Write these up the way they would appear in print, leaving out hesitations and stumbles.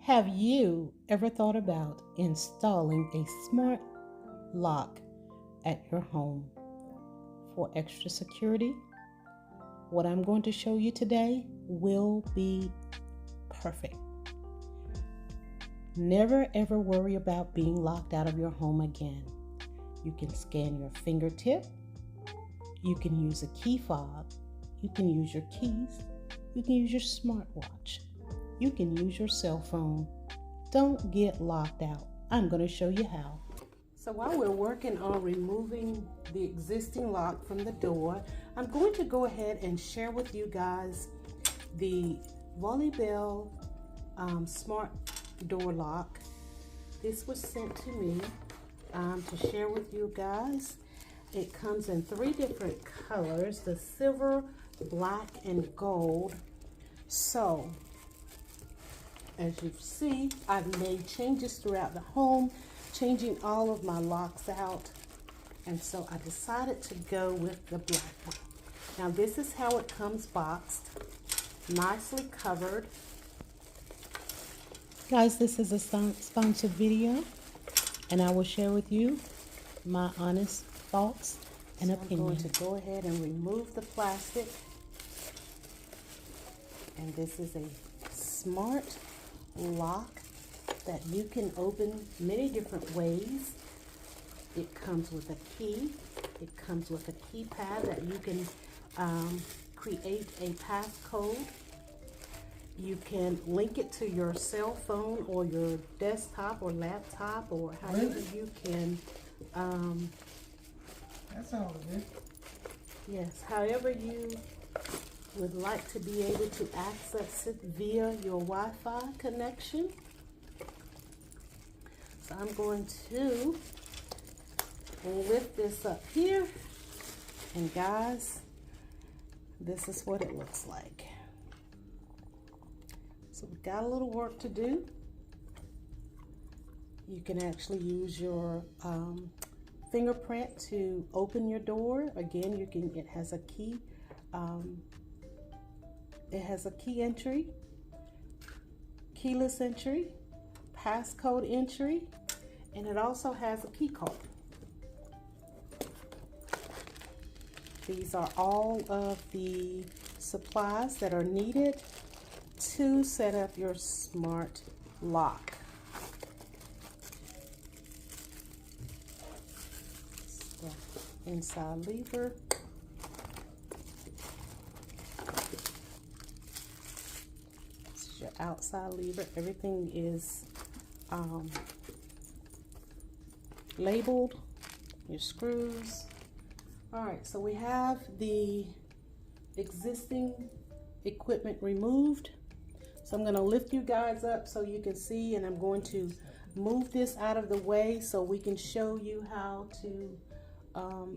Have you ever thought about installing a smart lock at your home for extra security? What I'm going to show you today will be perfect. Never ever worry about being locked out of your home again. You can scan your fingertip. You can use a key fob. You can use your keys. You can use your smartwatch. You can use your cell phone. Don't get locked out. I'm going to show you how. So while we're working on removing the existing lock from the door, I'm going to go ahead and share with you guys the Volleybell smart door lock. This was sent to me to share with you guys. It comes in 3 different colors: the silver, black, and gold. So as you see, I've made changes throughout the home, changing all of my locks out, and so I decided to go with the black one. Now this is how it comes boxed, nicely covered. Guys, this is a sponsored video, and I will share with you my honest thoughts and opinions. I'm going to go ahead and remove the plastic, and this is a smart lock that you can open many different ways. It comes with a key. It comes with a keypad that you can create a passcode. You can link it to your cell phone or your desktop or laptop, or however you can. That's all of it. Yes, however you would like to be able to access it via your Wi-Fi connection. So I'm going to lift this up here, and guys, this is what it looks like. So we've got a little work to do. You can actually use your fingerprint to open your door. Again, you can. It has a key. It has a key entry, keyless entry, passcode entry, and it also has a key card. These are all of the supplies that are needed to set up your smart lock. So, inside lever. This is your outside lever. Everything is labeled. Your screws. All right, so we have the existing equipment removed. So I'm going to lift you guys up so you can see, and I'm going to move this out of the way so we can show you how to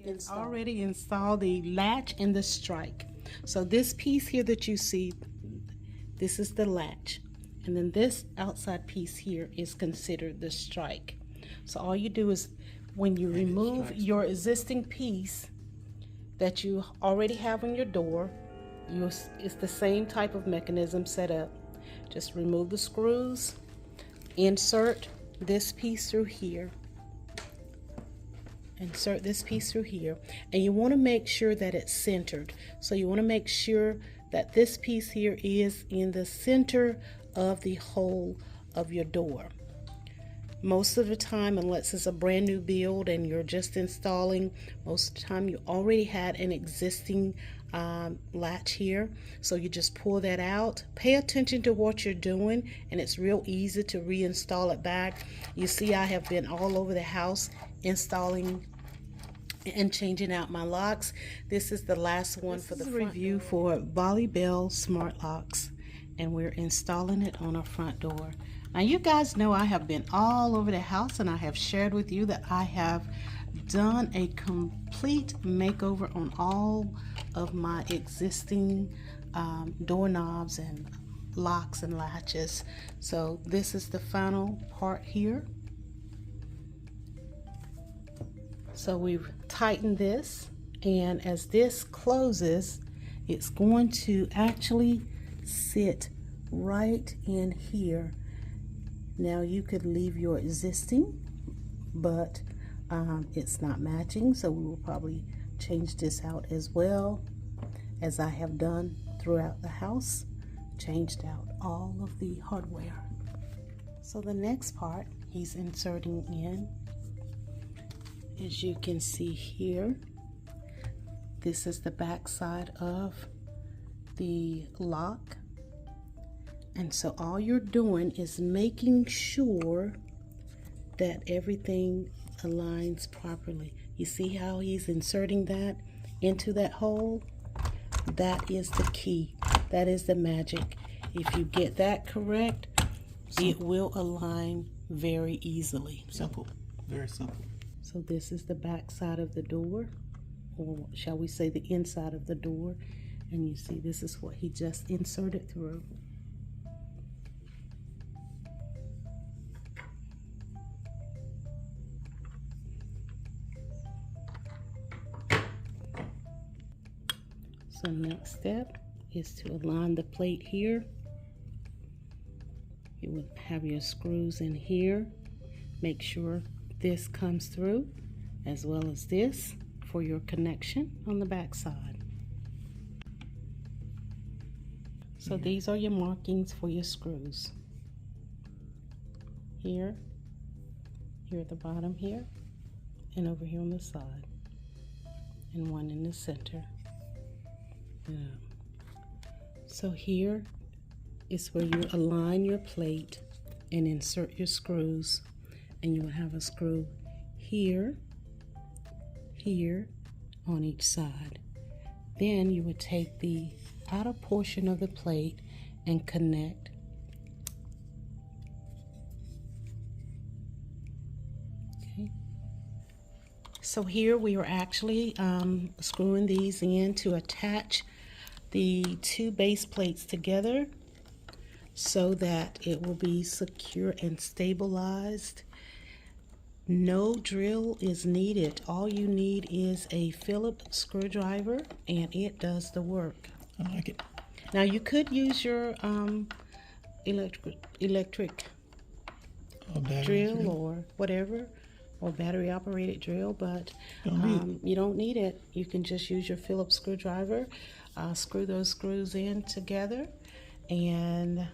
install. Already installed the latch and the strike. So this piece here that you see, this is the latch, and then this outside piece here is considered the strike. So all you do is, when you remove your existing piece that you already have on your door, it's the same type of mechanism set up. Just remove the screws, insert this piece through here, insert this piece through here, and you want to make sure that it's centered. So you want to make sure that this piece here is in the center of the hole of your door. Most of the time, unless it's a brand new build and you're just installing, most of the time you already had an existing latch here. So you just pull that out. Pay attention to what you're doing, and it's real easy to reinstall it back. You see, I have been all over the house installing and changing out my locks. This is the last one for the front review for Volleybell smart locks, and we're installing it on our front door. Now you guys know I have been all over the house, and I have shared with you that I have done a complete makeover on all of my existing doorknobs and locks and latches. So this is the final part here. So we've tightened this, and as this closes, it's going to actually sit right in here Now you could leave your existing, but it's not matching, so we will probably change this out as well, as I have done throughout the house. Changed out all of the hardware. So the next part he's inserting in, as you can see here, this is the back side of the lock. And so all you're doing is making sure that everything aligns properly. You see how he's inserting that into that hole? That is the key. That is the magic. If you get that correct, it will align very easily. Simple. Very simple. So this is the back side of the door, or shall we say the inside of the door. And you see this is what he just inserted through. So next step is to align the plate here. You would have your screws in here. Make sure this comes through as well as this for your connection on the back side. So these are your markings for your screws. Here at the bottom here, and over here on the side, and one in the center. So here is where you align your plate and insert your screws, and you will have a screw here on each side. Then you would take the outer portion of the plate and connect. Okay. So here we are actually screwing these in to attach the two base plates together so that it will be secure and stabilized. No drill is needed. All you need is a Phillips screwdriver, and it does the work. I like it. Now you could use your electric drill or whatever, or battery operated drill, but you don't need it. You can just use your Phillips screwdriver. Screw those screws in together, and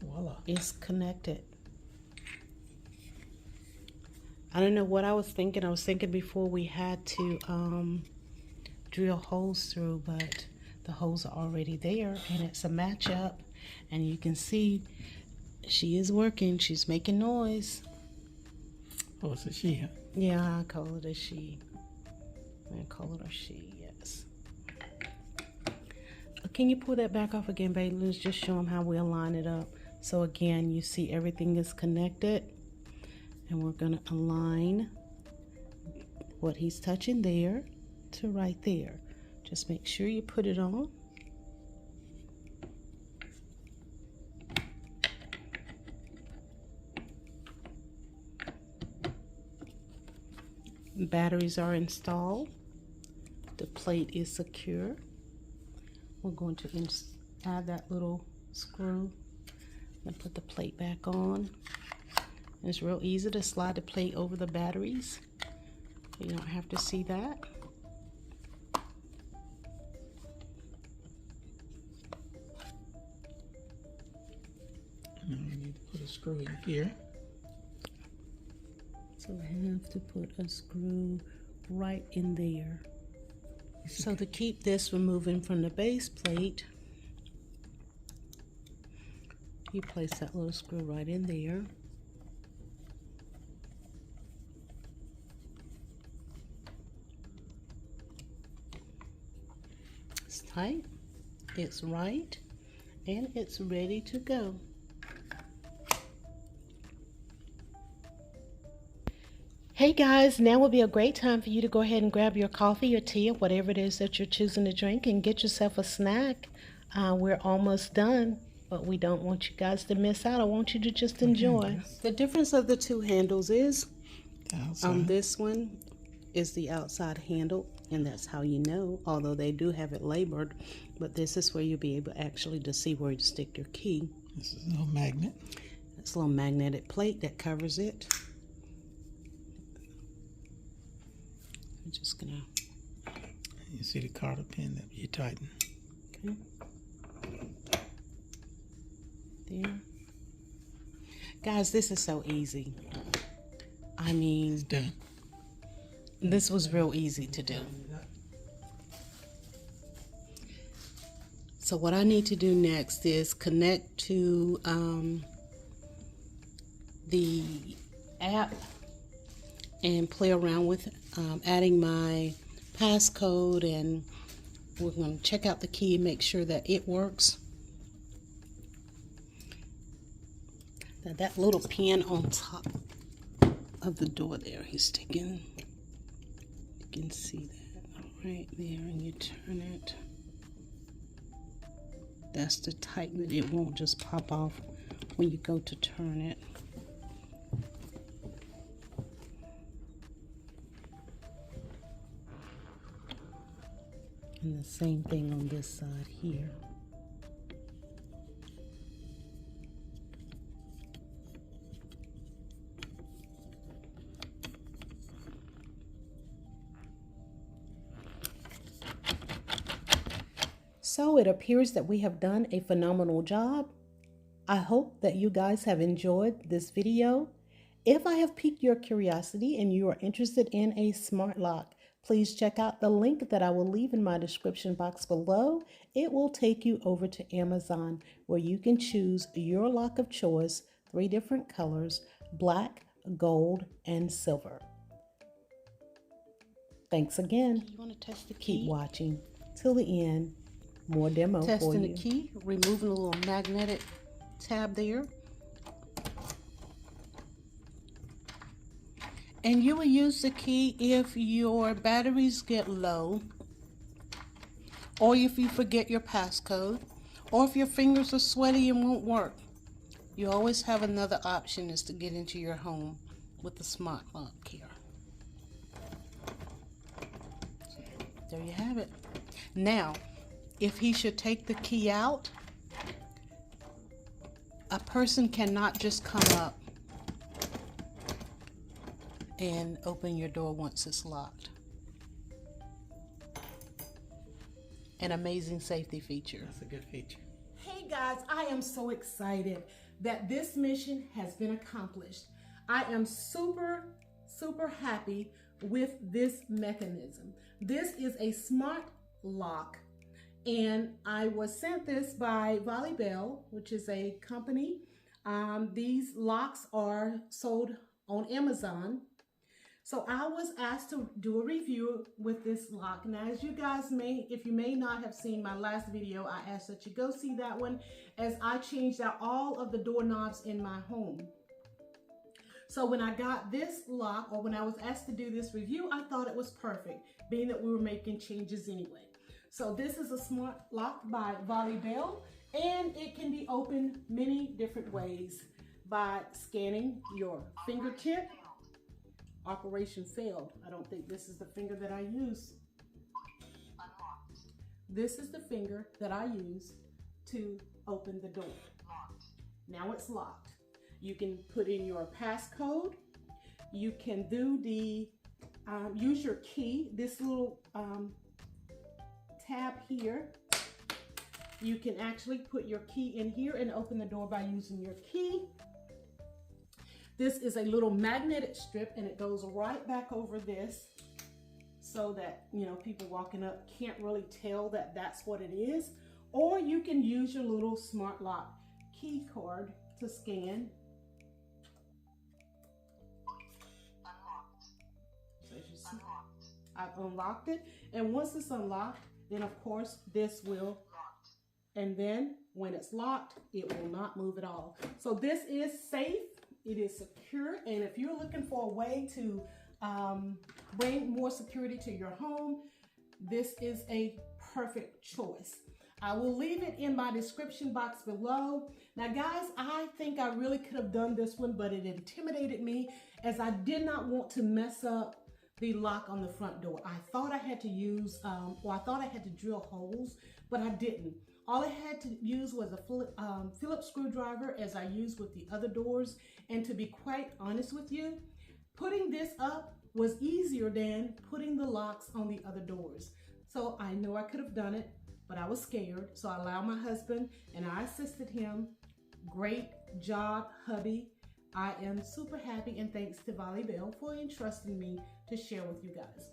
voila, it's connected. I don't know what I was thinking. I was thinking before we had to drill holes through, but the holes are already there, and it's a match-up, and you can see she is working. She's making noise. Oh, it's a she, huh? Yeah, I call it a she. I call it a she, yes. Can you pull that back off again, babe? Let's just show them how we'll line it up. So again, you see everything is connected, and we're going to align what he's touching there to right there. Just make sure you put it on. Batteries are installed. The plate is secure. We're going to add that little screw and put the plate back on. It's real easy to slide the plate over the batteries. You don't have to see that. Now we need to put a screw in here. So I have to put a screw right in there. So to keep this from moving from the base plate, you place that little screw right in there. It's tight, it's right, and it's ready to go. Hey guys, now would be a great time for you to go ahead and grab your coffee or tea or whatever it is that you're choosing to drink and get yourself a snack. We're almost done, but we don't want you guys to miss out. I want you to just enjoy. The difference of the two handles is this one is the outside handle, and that's how you know, although they do have it labeled, but this is where you'll be able actually to see where to stick your key. This is no magnet. This little magnetic plate that covers it. I'm just gonna. You see the cotter pin that you tighten. Okay. There. Guys, this is so easy. I mean, It's done. this was real easy to do. So what I need to do next is connect to the app and play around with adding my passcode, and we're going to check out the key and make sure that it works. Now that little pin on top of the door there, he's sticking. You can see that right there, and you turn it. That's to tighten it. It won't just pop off when you go to turn it. And the same thing on this side here. So it appears that we have done a phenomenal job. I hope that you guys have enjoyed this video. If I have piqued your curiosity and you are interested in a smart lock, please check out the link that I will leave in my description box below. It will take you over to Amazon, where you can choose your lock of choice, 3 different colors: black, gold, and silver. Thanks again. You want to test the key? Keep watching till the end. More demo for you. Testing the key, removing a little magnetic tab there. And you will use the key if your batteries get low, or if you forget your passcode, or if your fingers are sweaty and won't work. You always have another option, is to get into your home with the smart lock here. So, there you have it. Now, if he should take the key out, a person cannot just come up and open your door once it's locked. An amazing safety feature. That's a good feature. Hey guys, I am so excited that this mission has been accomplished. I am super happy with this mechanism. This is a smart lock, and I was sent this by Volleybell, which is a company. These locks are sold on Amazon. So I was asked to do a review with this lock. Now, as you guys if you may not have seen my last video, I asked that you go see that one, as I changed out all of the doorknobs in my home. So when I got this lock, or when I was asked to do this review, I thought it was perfect, being that we were making changes anyway. So this is a smart lock by Volleybell, and it can be opened many different ways by scanning your fingertip. Operation failed. I don't think this is the finger that I use. This is the finger that I use to open the door. Now it's locked. You can put in your passcode. You can do the, use your key, this little tab here. You can actually put your key in here and open the door by using your key. This is a little magnetic strip, and it goes right back over this, so that, you know, people walking up can't really tell that that's what it is. Or you can use your little smart lock key card to scan. So as you see, I've unlocked it, and once it's unlocked, then of course this will, and then when it's locked, it will not move at all. So this is safe. It is secure, and if you're looking for a way to bring more security to your home, this is a perfect choice. I will leave it in my description box below. Now guys, I think I really could have done this one, but it intimidated me, as I did not want to mess up the lock on the front door. I thought I had to use, I thought I had to drill holes, but I didn't. All I had to use was a Phillips screwdriver, as I used with the other doors. And to be quite honest with you, putting this up was easier than putting the locks on the other doors. So I know I could have done it, but I was scared. So I allowed my husband and I assisted him. Great job, hubby. I am super happy, and thanks to Volley Bell for entrusting me to share with you guys.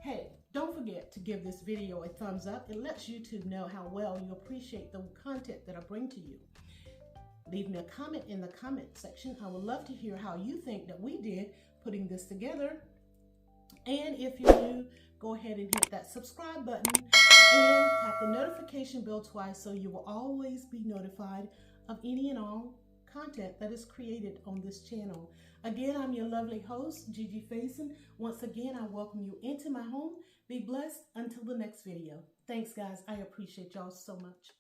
Hey, don't forget to give this video a thumbs up. It lets YouTube know how well you appreciate the content that I bring to you. Leave me a comment in the comment section. I would love to hear how you think that we did putting this together. And if you're new, go ahead and hit that subscribe button and tap the notification bell twice so you will always be notified of any and all content that is created on this channel. Again, I'm your lovely host, Gigi Faison. Once again, I welcome you into my home. Be blessed until the next video. Thanks, guys. I appreciate y'all so much.